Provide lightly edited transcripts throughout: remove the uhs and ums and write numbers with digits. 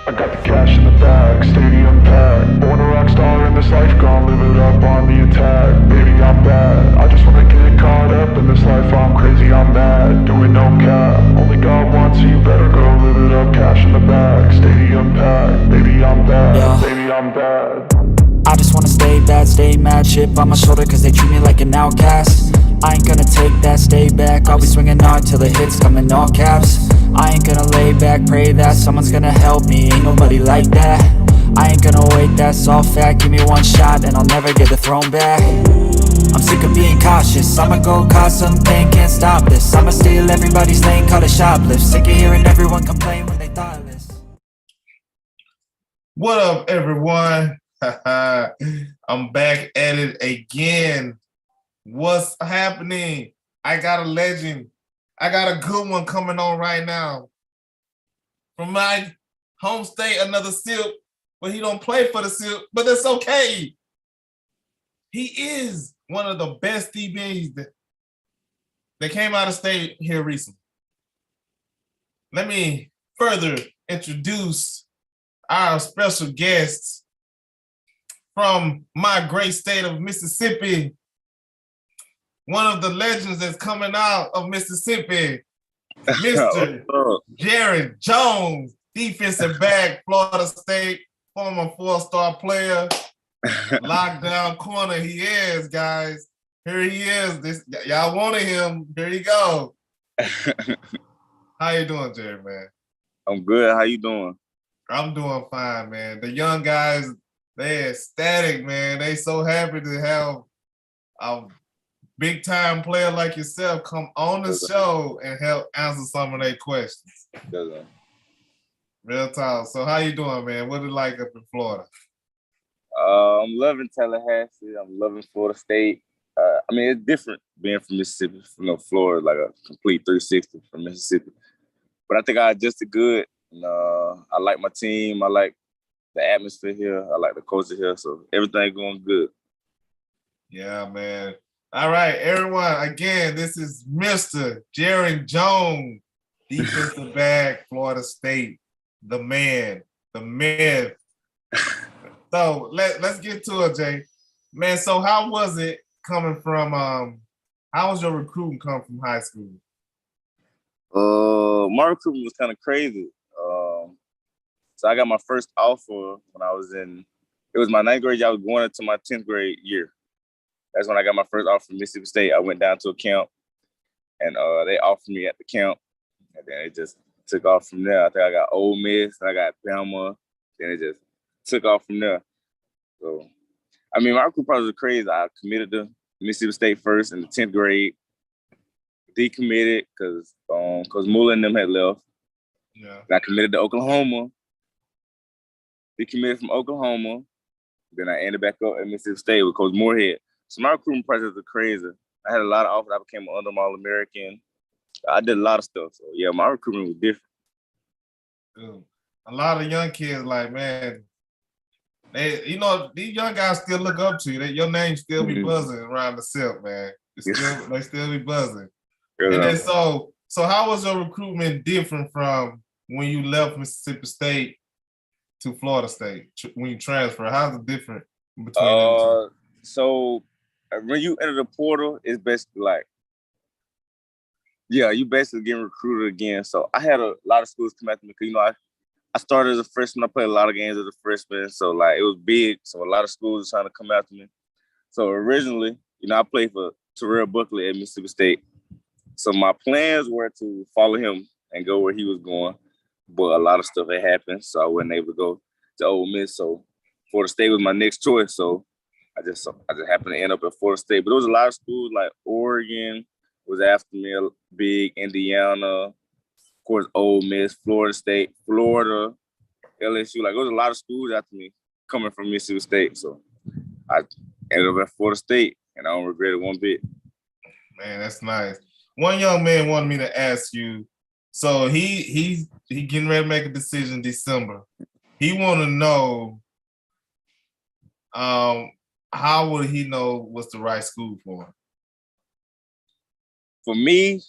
I got the cash in the bag, stadium packed. Born a rock star in this life, gon' live it up on the attack. Baby, I'm bad, I just wanna get caught up in this life. I'm crazy, I'm mad, doing no cap. Only God wants you, better go live it up. Cash in the bag, stadium packed. Baby, I'm bad, yeah. Baby, I'm bad. I just wanna stay bad, stay mad. Chip on my shoulder cause they treat me like an outcast. I ain't gonna take that, stay back. I'll be swinging hard till the hits come in all caps. I ain't gonna lay back, pray that someone's gonna help me. Ain't nobody like that. I ain't gonna wait, that's all fact. Give me one shot and I'll never get the throne back. I'm sick of being cautious, I'ma go cause something, can't stop this. I'ma steal everybody's lane, call it shoplift. Sick of hearing everyone complain when they thoughtless. What up, everyone? I'm back at it again. What's happening? I got a legend. I got a good one coming on right now. From my home state, another Sip, but he don't play for the Sip, but that's okay. He is one of the best DBs that came out of state here recently. Let me further introduce our special guests from my great state of Mississippi. One of the legends that's coming out of Mississippi, Mr. Jarrian, Jone, defensive back, Florida State, former 4-star player, lockdown corner. He is, guys. Here he is. Y'all wanted him. Here you go. How you doing, Jarrian, man? I'm good. How you doing? I'm doing fine, man. The young guys, they ecstatic, man. They so happy to have a big-time player like yourself come on the show and help answer some of their questions. Real talk. So how you doing, man? What is it like up in Florida? I'm loving Tallahassee. I'm loving Florida State. I mean, it's different being from Mississippi. Florida, like a complete 360 from Mississippi. But I think I adjusted good. And, I like my team. I like the atmosphere here. I like the culture here. So everything going good. Yeah, man. All right, everyone. Again, this is Mr. Jarrian Jone, defensive back, Florida State, the man, the myth. So let's get to it, Jay. Man, so how was it coming from, how was your recruiting coming from high school? My recruitment was kind of crazy. So I got my first offer when I was it was my 9th grade year. I was going into my 10th grade year. That's when I got my first offer from Mississippi State. I went down to a camp, and they offered me at the camp, and then it just took off from there. I think I got Ole Miss, and I got Bama, then it just took off from there. So, I mean, my recruit process was crazy. I committed to Mississippi State first in the 10th grade, decommitted because Moore and them had left. Yeah. I committed to Oklahoma, decommitted from Oklahoma, then I ended back up at Mississippi State with Coach Moorhead. So my recruitment process was crazy. I had a lot of offers. I became an All-American. I did a lot of stuff. So, yeah, my recruitment was different. Dude, a lot of young kids, like, man, these young guys still look up to you. Your name still be buzzing around the Silk, man. They still be buzzing. And then so how was your recruitment different from when you left Mississippi State to Florida State, when you transfer? How's it different between them two? So when you enter the portal, it's basically like, yeah, you basically getting recruited again. So I had a lot of schools come after me because, I started as a freshman. I played a lot of games as a freshman. So, like, it was big. So a lot of schools were trying to come after me. So originally, I played for Terrell Buckley at Mississippi State. So my plans were to follow him and go where he was going. But a lot of stuff had happened, so I wasn't able to go to Ole Miss. So Florida State was my next choice. So I just happened to end up at Florida State. But there was a lot of schools like Oregon, was after me, big Indiana, of course, Ole Miss, Florida State, Florida, LSU. Like, there was a lot of schools after me coming from Mississippi State. So I ended up at Florida State, and I don't regret it one bit. Man, that's nice. One young man wanted me to ask you. So he getting ready to make a decision December. He want to know, how would he know what's the right school for him? For me,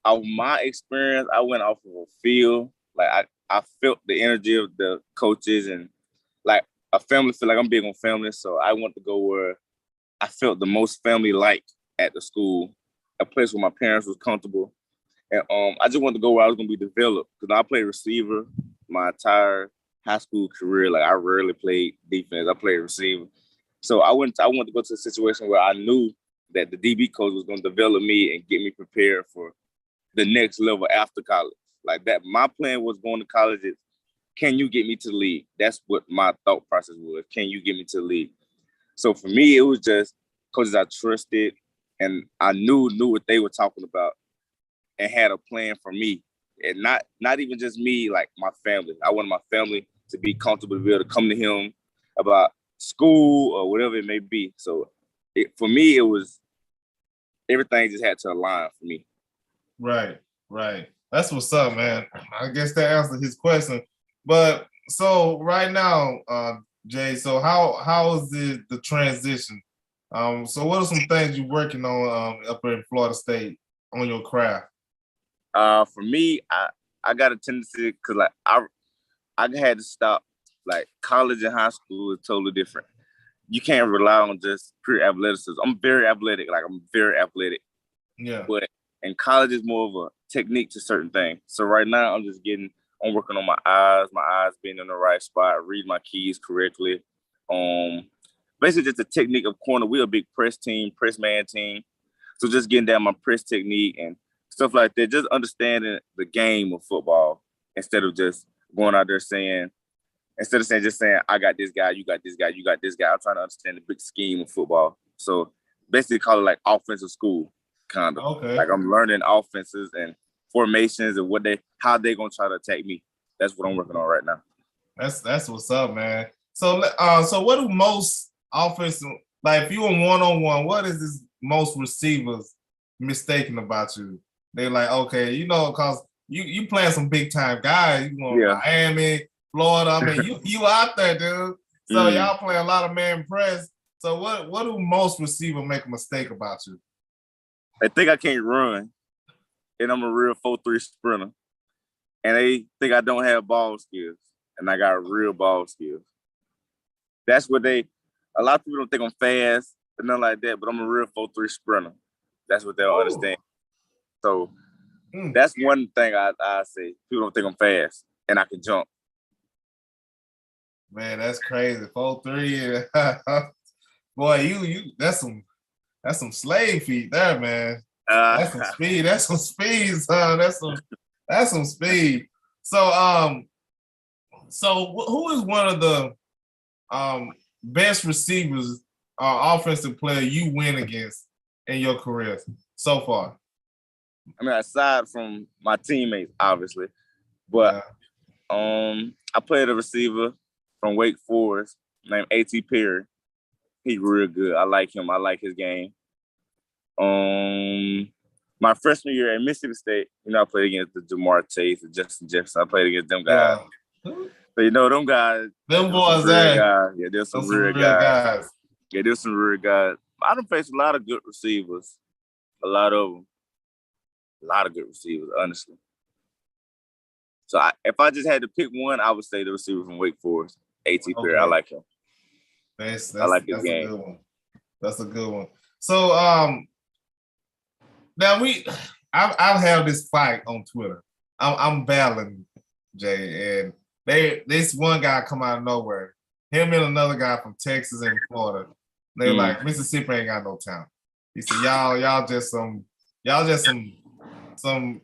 my experience, I went off of a feel. Like I felt the energy of the coaches and like a family feel. Like I'm big on family, so I want to go where I felt the most family-like at the school, a place where my parents was comfortable. And I just wanted to go where I was gonna be developed because I played receiver my entire high school career. Like I rarely played defense. I played receiver. So I wanted to go to a situation where I knew that the DB coach was gonna develop me and get me prepared for the next level after college. Like that, my plan was going to college is, can you get me to the league? That's what my thought process was. Can you get me to the league? So for me, it was just coaches I trusted and I knew what they were talking about and had a plan for me. And not even just me, like my family. I wanted my family to be comfortable to be able to come to him about school or whatever it may be. So for me, it was everything just had to align for me. Right. That's what's up, man. I guess that answered his question. But so right now, Jay, so how is the transition? So what are some things you're working on up in Florida State on your craft? For me, I got a tendency because like I had to stop. Like college and high school is totally different. You can't rely on just pure athleticism. I'm very athletic. Yeah. But in college is more of a technique to certain things. So right now I'm working on my eyes being in the right spot, read my keys correctly. Basically just the technique of corner. We're a big press man team. So just getting down my press technique and stuff like that, just understanding the game of football instead of just going out there saying, I got this guy, you got this guy, you got this guy. I'm trying to understand the big scheme of football. So basically call it like offensive school, kind of. Okay. Like I'm learning offenses and formations and how they gonna try to attack me. That's what I'm working on right now. That's what's up, man. So what do most offensive, like if you were one-on-one, what is this most receivers mistaken about you? They're like, okay, because you playing some big time guys. You going to Miami, Florida. I mean, you out there, dude. So y'all play a lot of man press. So what do most receivers make a mistake about you? They think I can't run, and I'm a real 4-3 sprinter. And they think I don't have ball skills, and I got real ball skills. That's what a lot of people don't think I'm fast or nothing like that, but I'm a real 4-3 sprinter. That's what they'll understand. So that's one thing I say. People don't think I'm fast and I can jump. Man, that's crazy. 4-3. Boy, you that's some slave feet there, man. That's some speed. That's some speed, son. That's some speed. So who is one of the best receivers or offensive player you win against in your career so far? I mean, aside from my teammates, obviously, but I played a receiver from Wake Forest named A.T. Perry. He's real good. I like him. I like his game. My freshman year at Mississippi State, I played against the Jamar Chase and Justin Jefferson. I played against them guys. Yeah. So, them guys. Them boys, guys. Yeah, there's some real guys. Yeah, there's some real guys. I done faced a lot of good receivers. A lot of them. A lot of good receivers, honestly. So if I just had to pick one, I would say the receiver from Wake Forest, A.T. Perry. I like him. I like his game. A good one. That's a good one. So now I've had this fight on Twitter. I'm battling Jay, and this one guy come out of nowhere. Him and another guy from Texas and Florida. They're like, Mississippi ain't got no talent. He said, y'all just some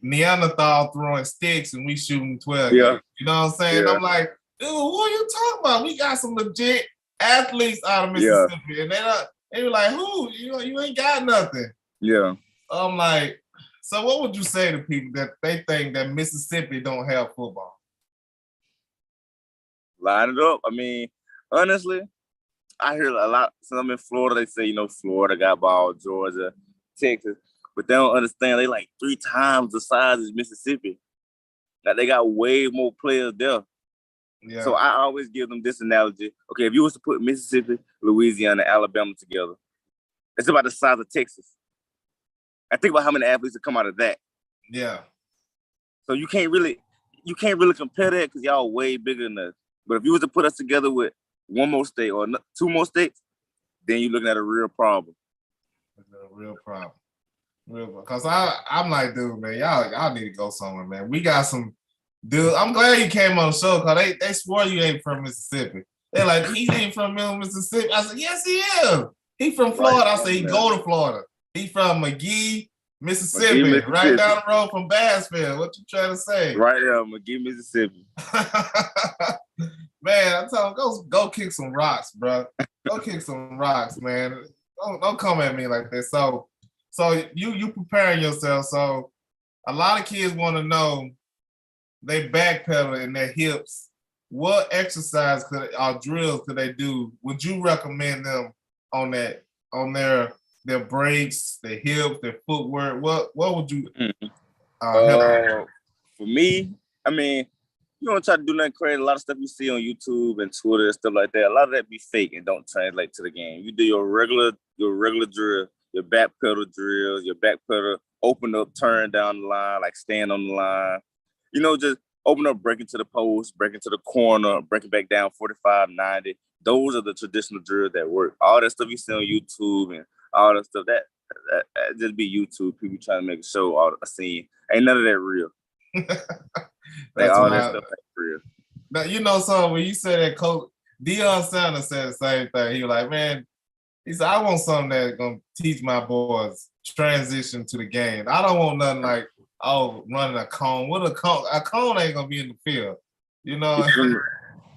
Neanderthal throwing sticks and we shooting 12. Yeah. You know what I'm saying? Yeah. I'm like, dude, what are you talking about? We got some legit athletes out of Mississippi. Yeah. And they were like, who? You ain't got nothing. Yeah. I'm like, So what would you say to people that they think that Mississippi don't have football? Line it up. I mean, honestly, I hear a lot. Since I'm in Florida, they say, Florida got ball, Georgia, Texas, but they don't understand they like 3 times the size as Mississippi. Like they got way more players there. Yeah. So I always give them this analogy. Okay, if you was to put Mississippi, Louisiana, Alabama together, it's about the size of Texas. I think about how many athletes have come out of that. Yeah. So you can't really compare that because y'all way bigger than us. But if you was to put us together with one more state or 2 more states, then you're looking at a real problem. A real problem. Because I'm like, dude, man, y'all need to go somewhere, man. We got some dude. I'm glad you came on the show because they swore you ain't from Mississippi. They're like, he ain't from Mississippi. I said, yes, he is. He from Florida. I said, he go to Florida. He from McGee, Mississippi, right down the road from Bassville. What you trying to say? Right there, McGee, Mississippi. Man, I tell him, go kick some rocks, bro. Go kick some rocks, man. Don't come at me like this. So you preparing yourself. So a lot of kids want to know they backpedal in their hips. What exercise or drills could they do? Would you recommend them on their brakes, their hips, their footwork? What would you help? For me, I mean, you don't try to do nothing crazy. A lot of stuff you see on YouTube and Twitter and stuff like that, a lot of that be fake and don't translate to the game. You do your regular drill, your back pedal drills, your back pedal, open up, turn down the line, like stand on the line. Just open up, break into the post, break into the corner, break it back down 45, 90. Those are the traditional drills that work. All that stuff you see on YouTube and all that stuff, that just be YouTube. People trying to make a show, all a scene. Ain't none of that real. That's all that stuff ain't real. Now, so when you said that, Coach Deion Sanders said the same thing. He was like, man, he said, I want something that's going to teach my boys transition to the game. I don't want nothing like, running a cone. What a cone ain't going to be in the field,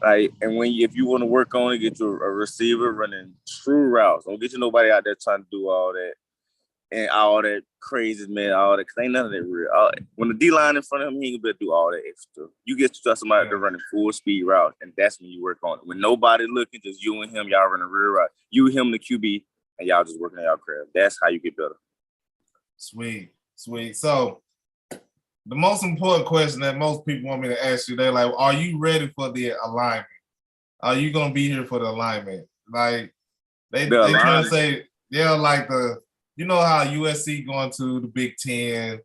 Like, and if you want to work on it, get you a receiver running true routes. Don't get you nobody out there trying to do all that and all that crazy, man, all that, because ain't none of that real. When the D-line in front of him, he ain't gonna be able to do all that extra. You get to somebody to running full speed route, and that's when you work on it. When nobody looking, just you and him, y'all running real route. You, him, the QB, and y'all just working on y'all craft. That's how you get better. Sweet. So the most important question that most people want me to ask you, they're like, are you ready for the alignment? Are you going to be here for the alignment? Like, they trying to say, like you know how USC going to the Big Ten.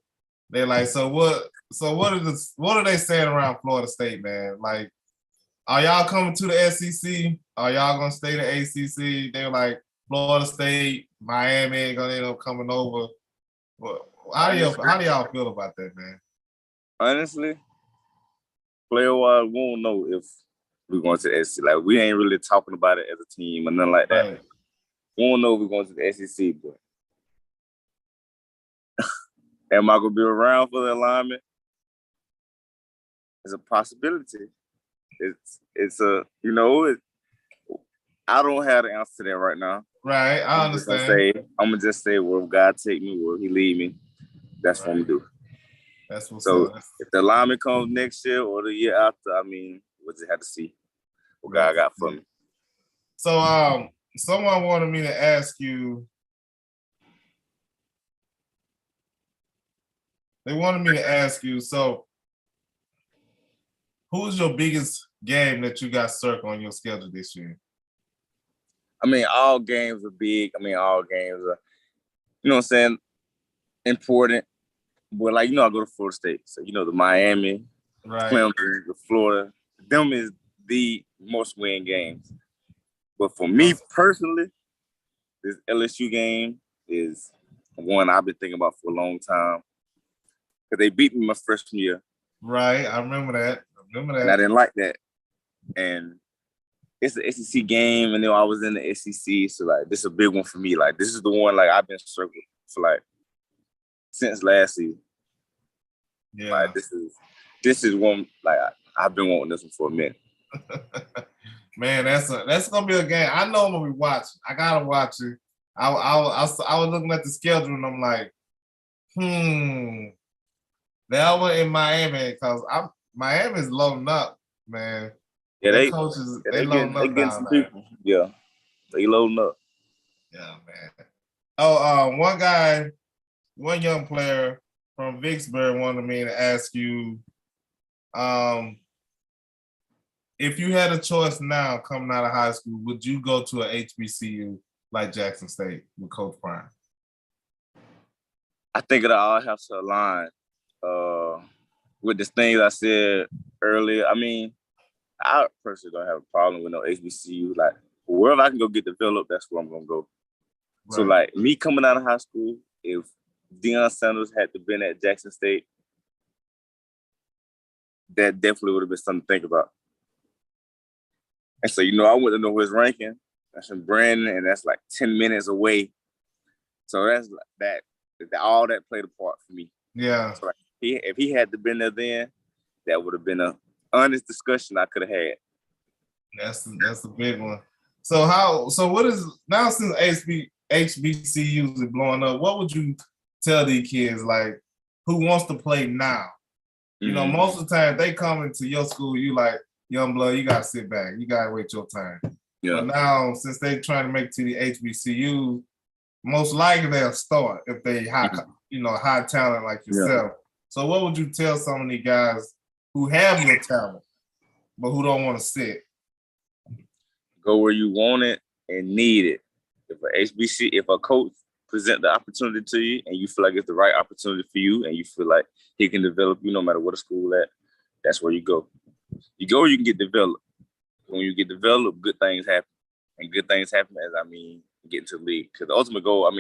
They're like, so what are they saying around Florida State, man? Like, are y'all coming to the SEC? Are y'all going to stay the ACC? They're like, Florida State, Miami ain't going to end up coming over. Well, how do y'all feel about that, man? Honestly, player-wise, we won't know if we're going to the SEC. Like, we ain't really talking about it as a team or nothing like that. Right. We won't know if we're going to the SEC, but am I going to be around for the alignment? It's a possibility. It's I don't have the answer to that right now. Right, I understand. I'm going to just say, well, if God take me, where he lead me, that's what I'm going to do. That's what's so up. If the alignment comes next year or the year after, I mean, we'll just have to see what God got for me. So someone wanted me to ask you, so who's your biggest game that you got circled on your schedule this year? I mean, all games are big. I mean, all games are, you know what I'm saying, important. But, I go to Florida State. So, the Miami, right, Clemson, the Florida, them is the most win games. But for me personally, this LSU game is one I've been thinking about for a long time. Because they beat me my freshman year. Right, I remember that. And I didn't like that. And it's an SEC game, and I was in the SEC, so this is a big one for me. This is the one I've been circled for since last season. Yeah, this is one I've been wanting this one for a minute. Man, that's gonna be a game. I know I'm gonna be watching. I gotta watch it. I was looking at the schedule and I'm like, That one in Miami because Miami's loading up, man. Yeah, Their coaches they loading up getting some down there. people. Yeah, they loading up. Yeah, man. Oh, one young player from Vicksburg wanted me to ask you, if you had a choice now coming out of high school, would you go to a HBCU like Jackson State with Coach Prime? I think it'll all have to align with the things I said earlier. I mean, I personally don't have a problem with no HBCU. Like, wherever I can go get developed, that's where I'm going to go. Right. So, like, me coming out of high school, if Deion Sanders had to been at Jackson State, that definitely would have been something to think about. And so, I went to know his ranking. That's in Brandon, and that's like 10 minutes away. So that's that. All that played a part for me. Yeah. So like, if he had to been there then, that would have been an honest discussion I could have had. That's a big one. So what is now since HBCUs are blowing up? What would you tell these kids like who wants to play now? Most of the time they come into your school, you like young blood, you gotta sit back, you gotta wait your turn. Yeah. But now since they trying to make it to the HBCUs, most likely they'll start if they high talent like yourself. Yeah. So what would you tell some of these guys who have your talent but who don't want to sit? Go where you want it and need it. If a coach present the opportunity to you and you feel like it's the right opportunity for you and you feel like he can develop you no matter what a school at, that's where you go. You go where you can get developed. When you get developed, good things happen. And good things happen get into the league. Because the ultimate goal,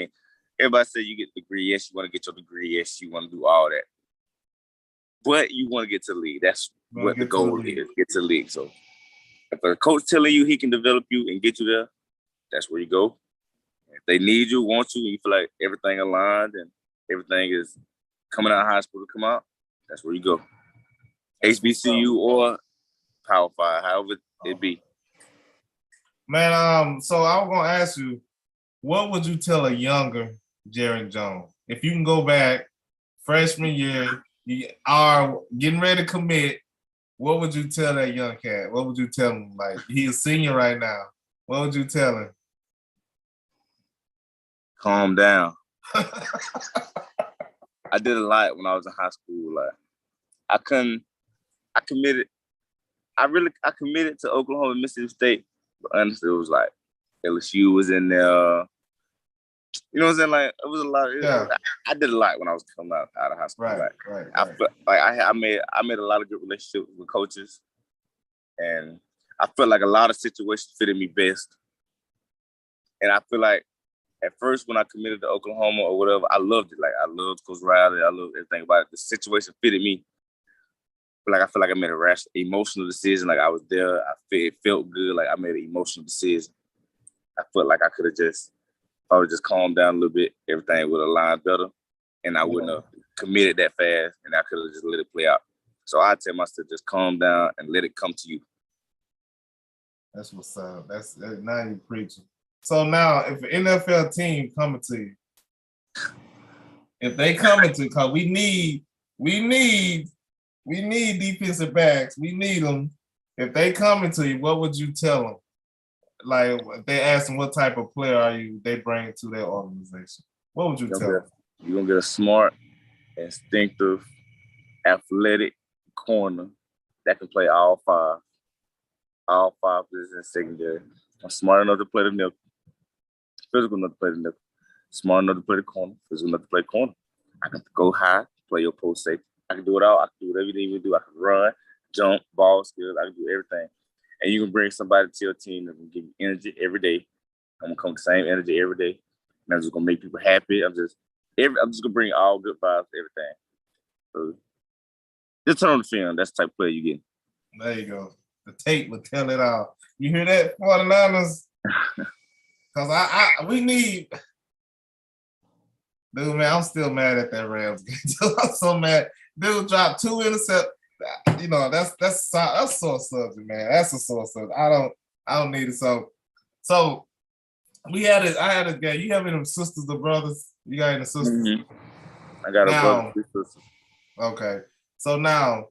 everybody say you get a degree. Yes, you want to get your degree. Yes, you want to do all that. But you want to get to the league. That's what the goal is, get to the league. So if a coach telling you he can develop you and get you there, that's where you go. If they need you, want you, and you feel like everything aligned and everything is coming out of high school to come out, that's where you go. HBCU or Power 5, however it be. Man, so I was gonna ask you, what would you tell a younger Jarrian Jone? If you can go back freshman year, you are getting ready to commit, what would you tell that young cat? What would you tell him? Like, he's a senior right now. What would you tell him? Calm down. I did a lot when I was in high school. Like, I committed to Oklahoma and Mississippi State. But honestly, it was like LSU was in there. You know what I'm saying? Like, it was a lot. I did a lot when I was coming out of high school. Right. I felt like I made a lot of good relationships with coaches, and I felt like a lot of situations fitted me best. And I feel like at first when I committed to Oklahoma or whatever, I loved it. Like, I loved Coach Riley. I loved everything about it. The situation fitted me. But I feel like I made a rash, emotional decision. Like, I was there. It felt good. Like, I made an emotional decision. I felt like I could have if I would just calm down a little bit, everything would have lined better. And I wouldn't have committed that fast. And I could have just let it play out. So I tell myself, just calm down and let it come to you. That's what's up. That's now you're preaching. So now, if an NFL team coming to you, if they coming to, because we need defensive backs. We need them. If they coming to you, what would you tell them? Like, if they ask them what type of player they bring to their organization, what would you tell them? You're going to get a smart, instinctive, athletic corner that can play all five positions in secondary. I'm smart enough to play the nickel, physical enough to play the nickel, smart enough to play the corner, physical enough to play corner. I can go high, play your post safety. I can do it all. I can do whatever you need me to do. I can run, jump, ball skills. I can do everything. And you can bring somebody to your team that can give you energy every day. I'm going to come with the same energy every day. And I'm just going to make people happy. I'm just going to bring all good vibes to everything. So just turn on the film. That's the type of player you get. There you go. The tape will tell it all. You hear that, 49ers? Because we need... Dude, man, I'm still mad at that Rams game. I'm so mad. Dude dropped 2 interceptions. You know, that's sore subject, man. That's a sore subject. I don't need it. So I had a guy. You have any sisters or brothers? You got any sisters? Mm-hmm. I got a brother, Now, 3 sisters. okay. So now,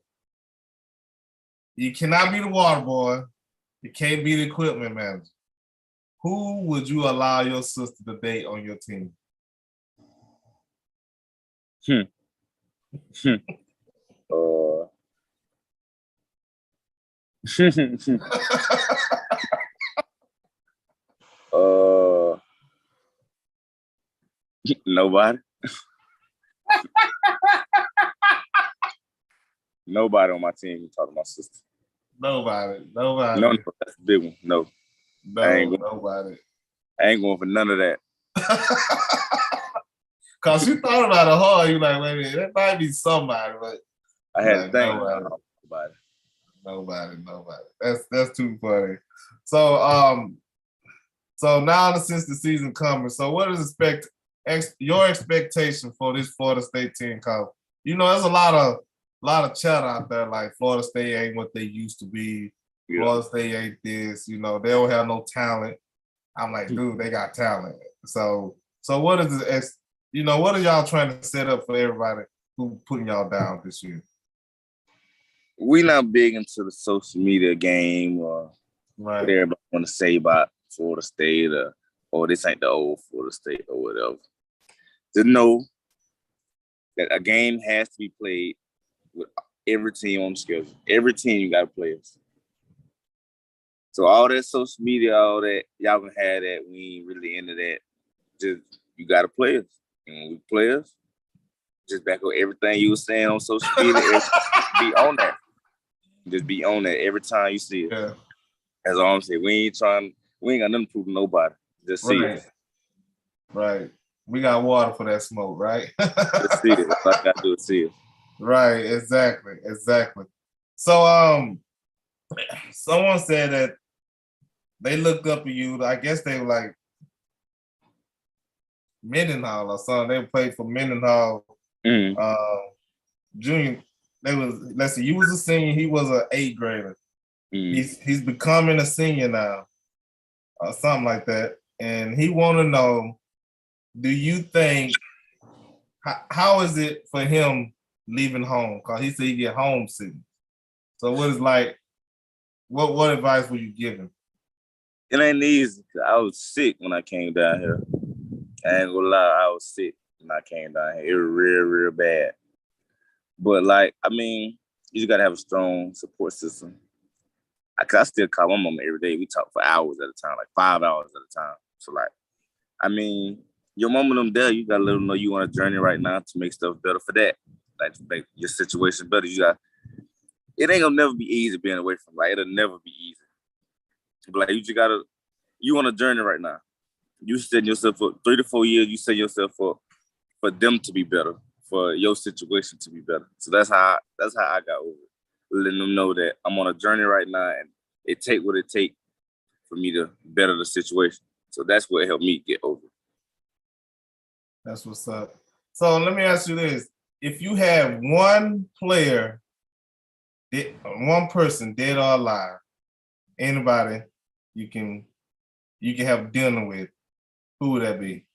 you cannot be the water boy. You can't be the equipment manager. Who would you allow your sister to date on your team? Nobody. Nobody on my team can talk to my sister. Nobody. No, that's a big one. No, Nobody. I ain't going for none of that. Cause you thought about it hard. You like, wait a minute, that might be somebody, but I had like, to think. Nobody. That's too funny. So so now since the season coming, so what is your expectation for this Florida State team? Cause you know there's a lot of chatter out there like Florida State ain't what they used to be. Yeah. Florida State ain't this. You know they don't have no talent. I'm like, dude, they got talent. So what is this? You know, what are y'all trying to set up for everybody who putting y'all down this year? We not big into the social media game or Right. what everybody want to say about Florida State or this ain't the old Florida State or whatever. Just know that a game has to be played with every team on the schedule. Every team you got to play us. So all that social media, all that, y'all can have that. We ain't really into that. Just you got to play us. And when we play us, just back up everything you were saying on social media, be on that. Just be on that every time you see it. Yeah. That's all I'm saying. We ain't got nothing to prove to nobody. Just see it. Right. We got water for that smoke, right? Just see it. That's all I got to do is see it. Right, exactly. So someone said that they looked up at you. I guess they were like Mendenhall or something. They played for Mendenhall. Junior. Let's see, you was a senior, he was an 8th grader. He's becoming a senior now, or something like that. And he want to know, do you think, how is it for him leaving home? Because he said he get homesick. So what advice would you give him? It ain't easy. I was sick when I came down here. I ain't gonna lie, I was sick when I came down here. It was real, real bad. But you just gotta have a strong support system. I still call my mama every day. We talk for hours at a time, like 5 hours at a time. So your mama them there, you gotta let them know you on a journey right now to make stuff better for that. Like to make your situation better. It ain't gonna never be easy being away from. It'll never be easy. But you on a journey right now. You setting yourself up 3 to 4 years. You set yourself up for them to be better, for your situation to be better. So that's how I got over it. Letting them know that I'm on a journey right now, and it take what it take for me to better the situation. So that's what helped me get over it. That's what's up. So let me ask you this: if you have one player, one person, dead or alive, anybody you can have dinner with, who would that be?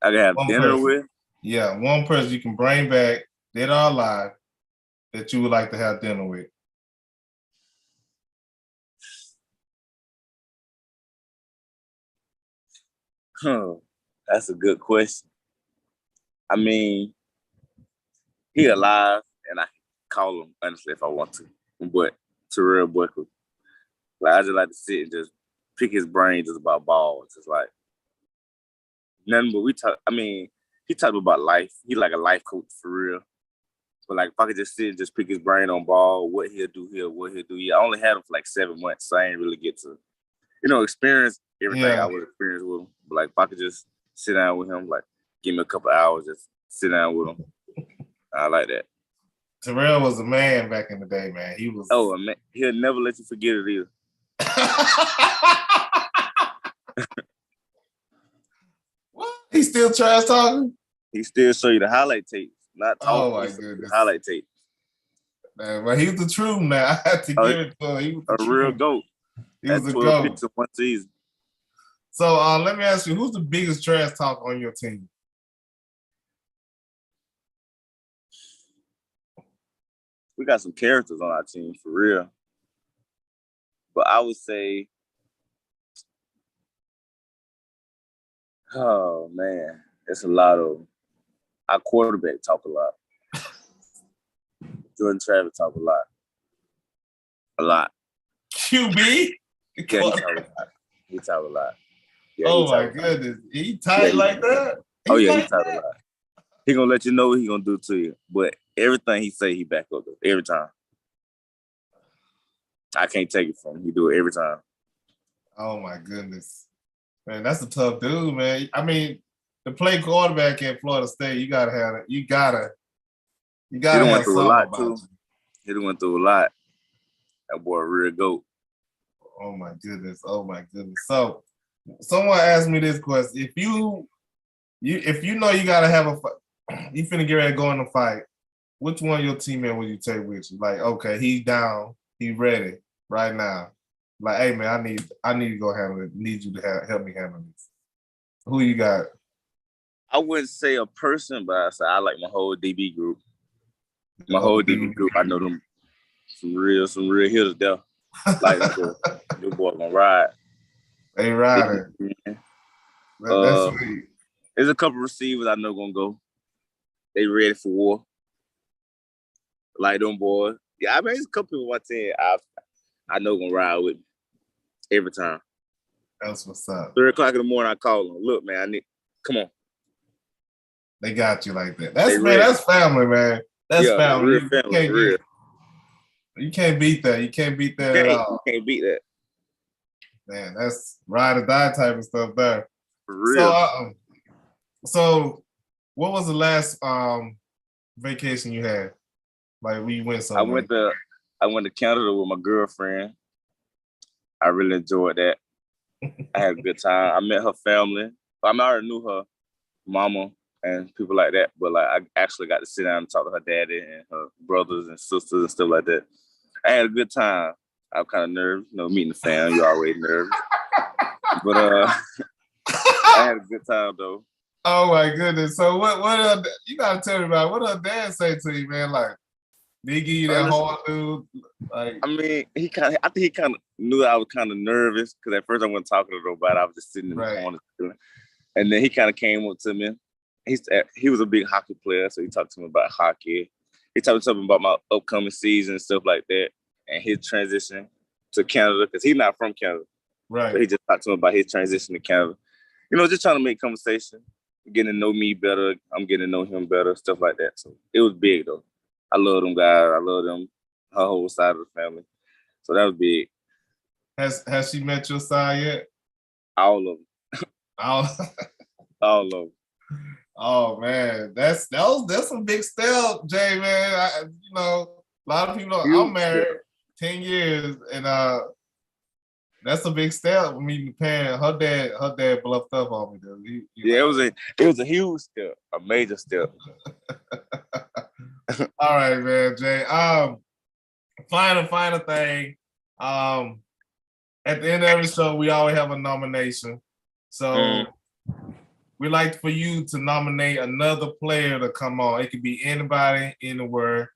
I can have dinner with? Yeah, one person you can bring back, dead or alive, that you would like to have dinner with. That's a good question. He alive, and I can call him honestly if I want to. But Terrell Owens, I just like to sit and just pick his brain just about balls. It's like nothing but we talk. He talked about life. He like a life coach for real. But if I could just sit and just pick his brain on ball, what he'll do here, what he'll do here. I only had him for 7 months, so I ain't really get to, experience everything I would experience with him. But if I could just sit down with him, give me a couple hours, just sit down with him. I like that. Terrell was a man back in the day, man. He was. Oh, man. He'll never let you forget it either. What? He still trash talking? He still show you the highlight tapes, not talking. Oh my goodness. Highlight tapes. Man, but he was the truth, man. I had to give it to him. He was a real goat. He was a goat. One season. So let me ask you, who's the biggest trash talk on your team? we got some characters on our team for real. But I would say, oh man, it's a lot of our quarterback talk a lot. Jordan Travis talk a lot. A lot. QB? Yeah, he talk a lot. He talk a lot. Yeah, oh my goodness. He tight like that? He like talk a lot. He gonna let you know what he gonna do to you. But everything he say, he back up every time. I can't take it from him. He do it every time. Oh my goodness. Man, that's a tough dude, man. I mean, to play quarterback at Florida State, you gotta have it. You gotta he done have went through a lot too. He done went through a lot. That boy a real goat. Oh my goodness. Oh my goodness. So someone asked me this question. If you know you gotta have a fight, you finna get ready to go in a fight, which one of your teammates will you take with you? Like, okay, he's down, he's ready right now. Like, hey man, I need to go handle it. Need you to help me handle this. Who you got? I wouldn't say a person, but I say I like my whole DB group. My whole DB group, I know them some real hitters there. Like the boy gonna ride. They riding. That's sweet. There's a couple receivers I know gonna go. They ready for war. Like them boys. Yeah, I mean, there's a couple people on my team I know gonna ride with me every time. That's what's up. 3:00 in the morning, I call them. Look, man, come on. They got you like that. That's family, man. That's family. You can't beat that. You can't beat that at all. You can't beat that. Man, that's ride or die type of stuff there. For real. So what was the last vacation you had? Like we went somewhere. I went to Canada with my girlfriend. I really enjoyed that. I had a good time. I met her family. I already knew her mama and people like that, but like I actually got to sit down and talk to her daddy and her brothers and sisters and stuff like that. I had a good time. I was kind of nervous, meeting the fam. You're always nervous, but I had a good time though. Oh my goodness! So what you gotta tell me about what her dad say to you, man? Like, did he give you that hard dude? Like, I mean, I think he kind of knew I was kind of nervous because at first I wasn't talking to nobody. I was just sitting in the corner, and then he kind of came up to me. He was a big hockey player, so he talked to me about hockey. He talked to me about my upcoming season and stuff like that, and his transition to Canada because he's not from Canada. Right. But he just talked to me about his transition to Canada. Just trying to make conversation, getting to know me better. I'm getting to know him better, stuff like that. So it was big though. I love them guys. I love them, her whole side of the family. So that was big. Has she met your side yet? All of them. All of them. Oh man, that's some big step, Jay, man. A lot of people. I'm married 10 years, and that's a big step. Meeting the parent. Her dad bluffed up on me. Though. It was a huge step, a major step. All right, man, Jay. Final thing. At the end of every show, we always have a nomination. So we like for you to nominate another player to come on. It could be anybody, anywhere.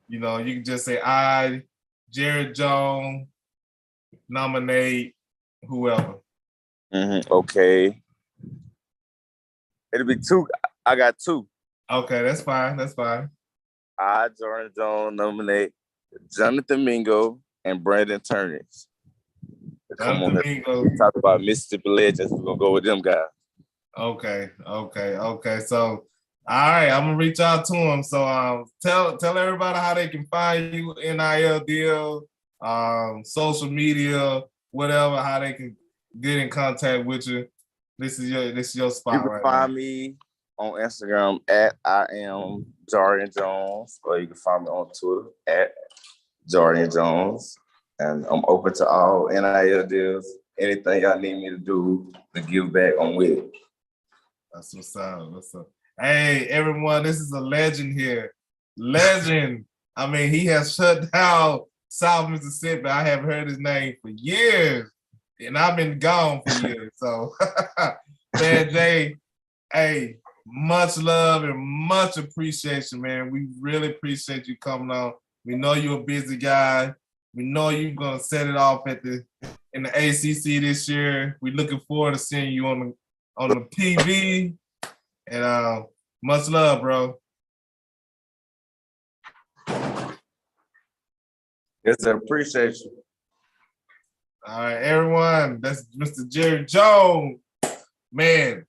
You can just say I, Jared Jone, nominate whoever. Okay. It'll be two. I got two. Okay, that's fine. I, Jordan Jone, nominate Jonathan Mingo and Brandon Turnage. Come on, we talk about Mississippi legends. We're gonna go with them guys. Okay. So, all right, I'm gonna reach out to them. So, tell everybody how they can find you, NIL deal, social media, whatever, how they can get in contact with you. This is your spot. You can find me on Instagram at I am Jarrian Jones, or you can find me on Twitter at Jarrian Jones. And I'm open to all NIL deals. Anything y'all need me to do to give back, I'm with it. That's what's up. Hey, everyone, this is a legend here. Legend. I mean, he has shut down South Mississippi. I have heard his name for years, and I've been gone for years. So, man, Jay, hey, much love and much appreciation, man. We really appreciate you coming on. We know you're a busy guy. We know you're gonna set it off in the ACC this year. We're looking forward to seeing you on the TV. And much love, bro. Yes, I appreciate you. All right, everyone. That's Mr. Jone. Man,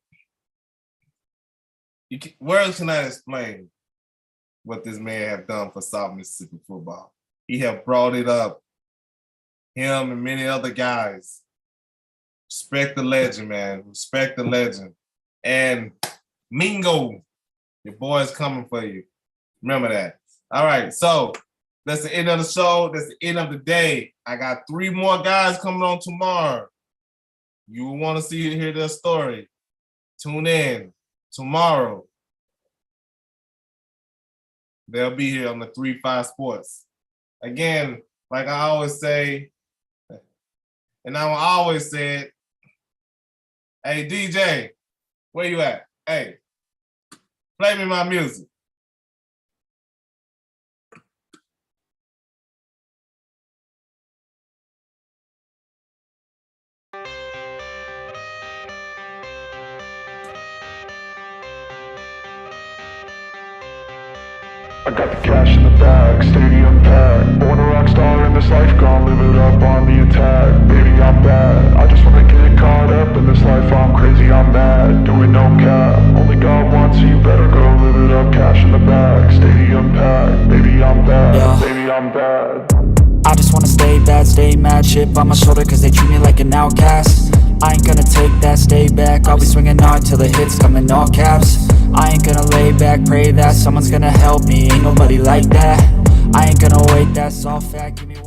words cannot explain what this man have done for South Mississippi football. He have brought it up. Him and many other guys. Respect the legend, man. Respect the legend. And Mingo, your boy is coming for you. Remember that. All right, so that's the end of the show. That's the end of the day. I got 3 more guys coming on tomorrow. You will want to hear their story. Tune in tomorrow. They'll be here on the 3-5 Sports. Again, like I always say, and I will always say it, hey, DJ, where you at? Hey, play me my music. I got the cash in the bag, stadium packed. Born a rock star in this life, gon' live it up on the attack. Baby, I'm bad, I just wanna get caught up in this life. I'm crazy, I'm mad, doing no cap. Only God wants, so you better go live it up. Cash in the bag, stadium packed. Baby, I'm bad, Yeah. baby, I'm bad. I just wanna stay bad, stay mad, chip on my shoulder cause they treat me like an outcast. I ain't gonna take that, stay back, I'll be swinging hard till the hits come in all caps. I ain't gonna lay back, pray that someone's gonna help me, ain't nobody like that. I ain't gonna wait, that's all fact, give me one